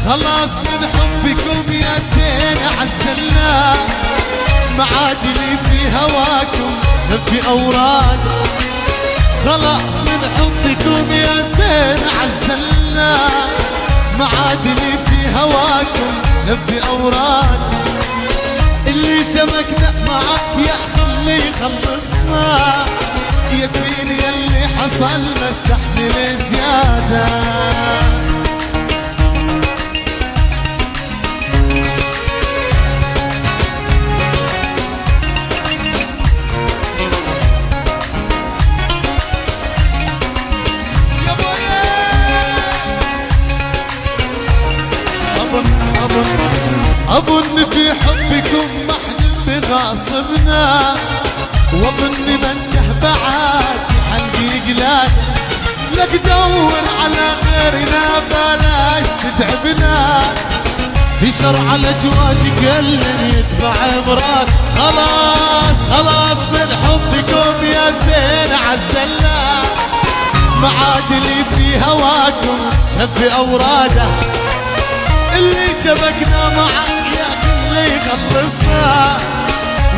خلاص من حبكم يا زين عزلنا، معادلي في هواكم خفي أوراق. خلاص من حبكم يا زين عزلنا، معادلي في هواكم خفي أوراق. اللي شبكنا معك يا خلي خلصنا، يكفيني اللي حصل ما استحمل زيادة. أظن في حبكم محن بغاصبنا، وأظن منه بعد في حلقي قلال. لك دور على غيرنا بلاش تتعبنا، في شرع الأجواد كل يتبع مراد. خلاص خلاص من حبكم يا زين عزلنا، معادلي في هواكم خفي أوراده. اللي شبكنا معك يا خلي خلصنا،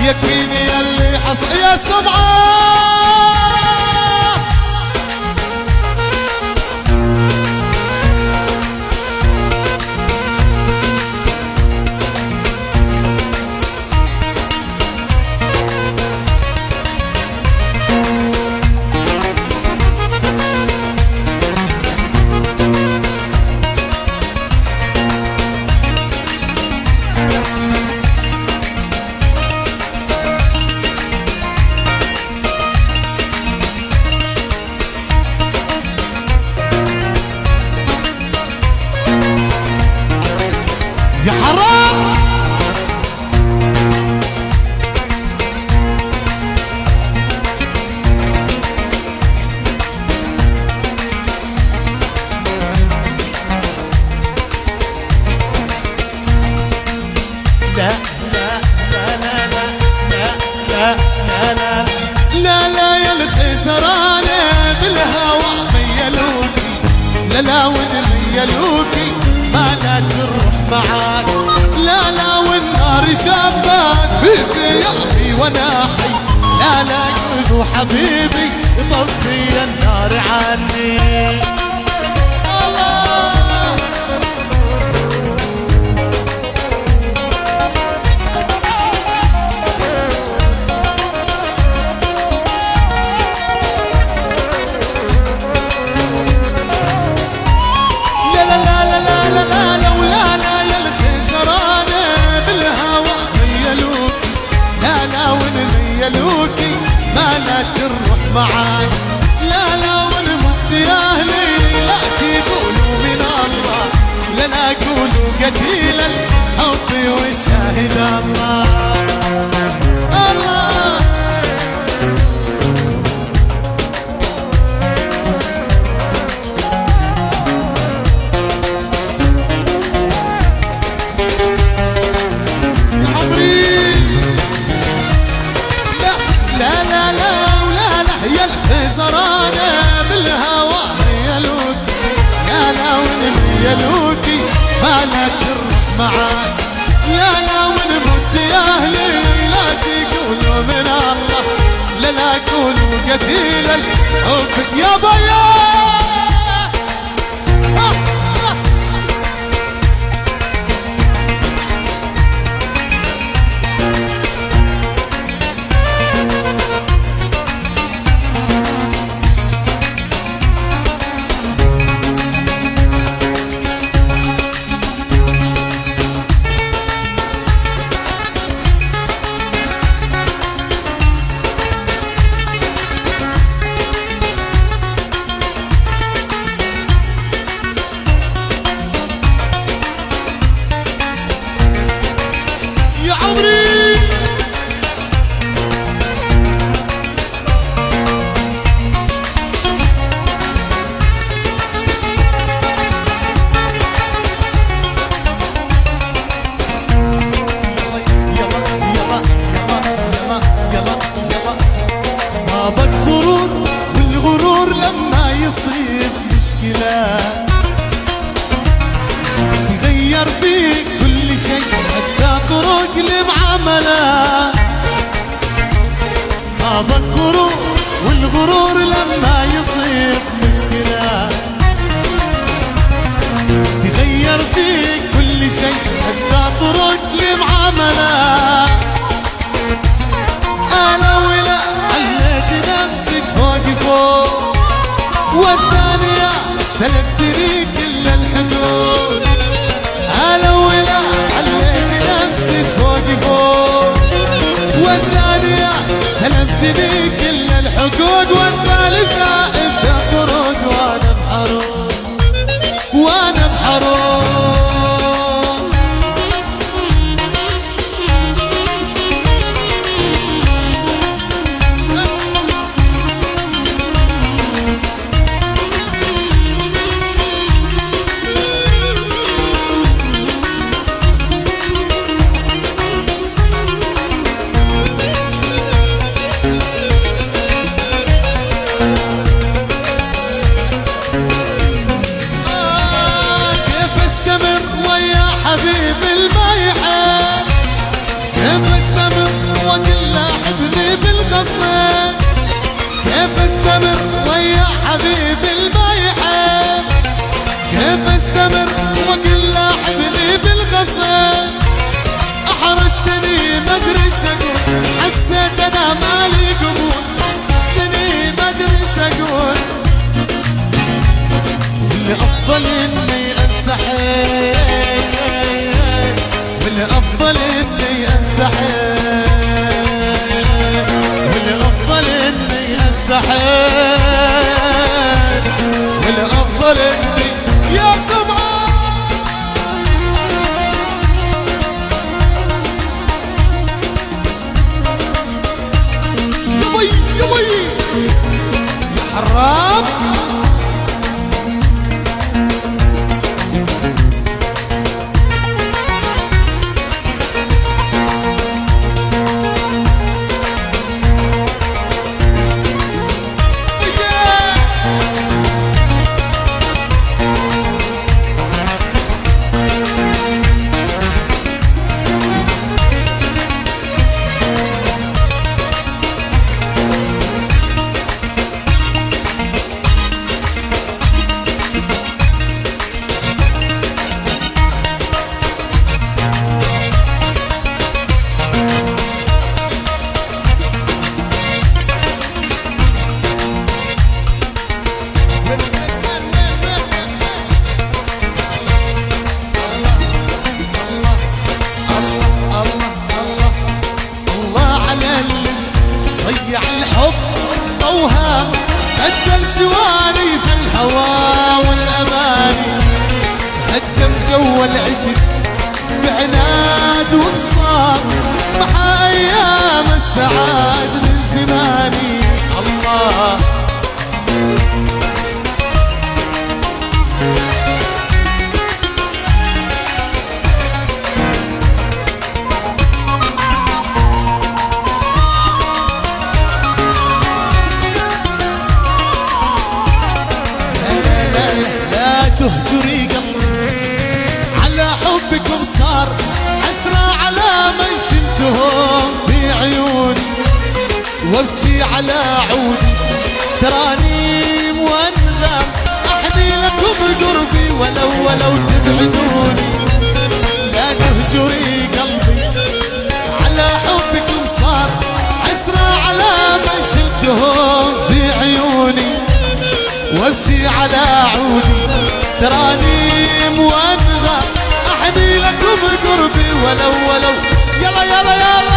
يكفيني اللي حصل يا سمعة. يا حرام لا لا لا لا لا لا لا لا لا يا الخسرانة بالهوى ميلوكي، لا لا ونميلوكي ما لا تروح معاك. لا لا والنار شبان في ضيافي وانا حي، لا لا قولوا حبيبي طفي النار عني. ميلوكي ما لا تروح معاك. لا لا ونمت يا اهلي لا تقولوا من الله، لنا قولوا قتيل الحب والشاهد الله الله. خسرانة بالهوى ميلوكي، لا لا ونميلوكي ما لا تروح معاك. لا لا ونمت يا اهلي لا تقولوا من الله، لا لا قولوا قتيل الحب يا بيا. مشكلة. تغير فيك كل شيء حتى طرق المعاملة. صابك غرور والغرور لما يصير مشكلة. تغير فيك كل شيء حتى طرق المعاملة. أنا ولا عليت نفسك فوق فوق، والثانية سلبتني كل الحدود. أنا ولا عليت نفسك فوق فوق، والثانية سلبتني كل الحدود. والثالثة انت برود وانا بحروب، وانا بحروب. حبيبي الميحة كيف استمر واقول له حبني بالقصر؟ كيف استمر ويا حبيبي الميحة؟ كيف استمر واقول له حبني بالقصر؟ احرجتني ما ادري ايش اقول، حسيت انا مالي قبول. حرجتني ما ادري ايش اقول، والافضل اني انسحب، والأفضل إني أنسحب، والأفضل إني أنسحب، والأفضل إني يا سمعة. يبي يبي يا حرام. ضيع الحب أوهام، هدم سواني في الهوى والأماني، هدم جو العشق بعناد وخصام، محا أيام السعاد من زماني. الله تهجري قلبي على حبكم، صار حسرة على من شلتهم بعيوني، وابكي على عودي ترانيم وانغام، احني لكم قربي ولو تبعدوني. لا تهجري قلبي على حبكم، صار حسرة على من شلتهم بعيوني، وابكي على عودي ترانيم وانغام، احني لكم قربي ولو يلا يلا يلا.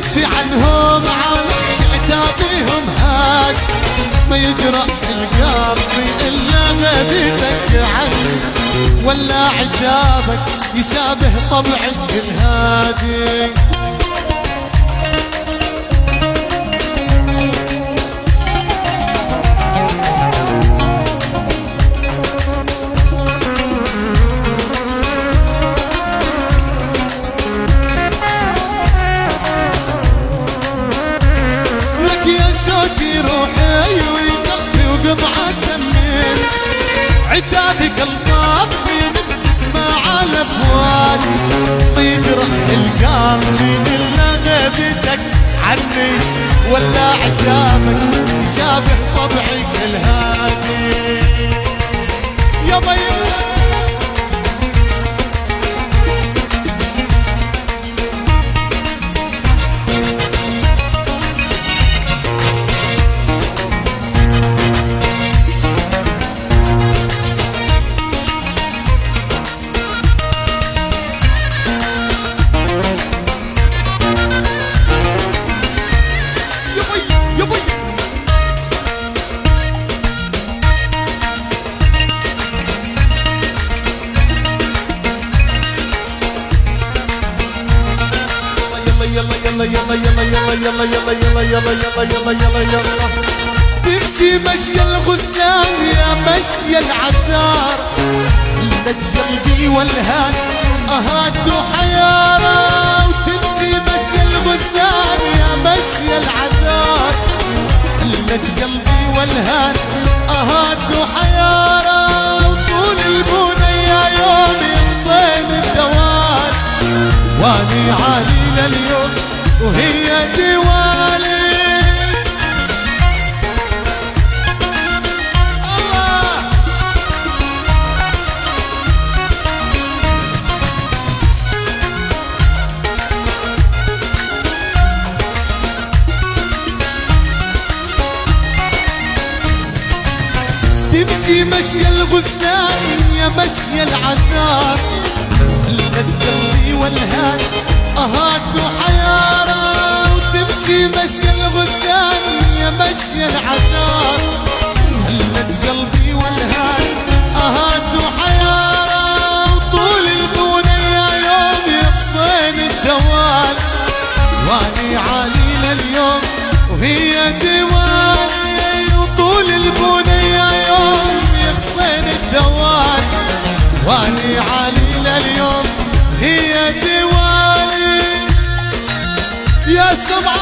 انت عنهم عالم عتابيهم هاد ما يجرأ القلب الا غيبتك عني ولا عجابك يشابه طبعك الهادي. شوقي روحي وقلبي وقطعة دمي عتابك الطافي من تسمع على بوالي يجرح القلب الا غيبتك عني ولا عتابك يشابه طبعك الهادي. يابا يلا يلا يلا يلا يلا يلا يلا يلا يلا يلا يلا تمشي مشي الغزلان يا مشي العذار لك قلبي والهان اهات وحيارة وتمشي مشي الغزلان يا مشي العذار لك قلبي والهان اهات وحيارة وطول البنية يوم يصين الدوار واني عالي لليوم وهي دوالي. الله تمشي مشي الغزلان يا مشي العذار لقت قلبي والهان اهات وحيارة وتمشي مشي الغزلان يا مشي العذار هلت قلبي والهان اهات وحيارة وطول البنية يوم يفصل الدوال واني عالي لليوم وهي دوالي وطول البنية يوم يفصل الدوال واني عالي لليوم هي دوالي. يا سمعة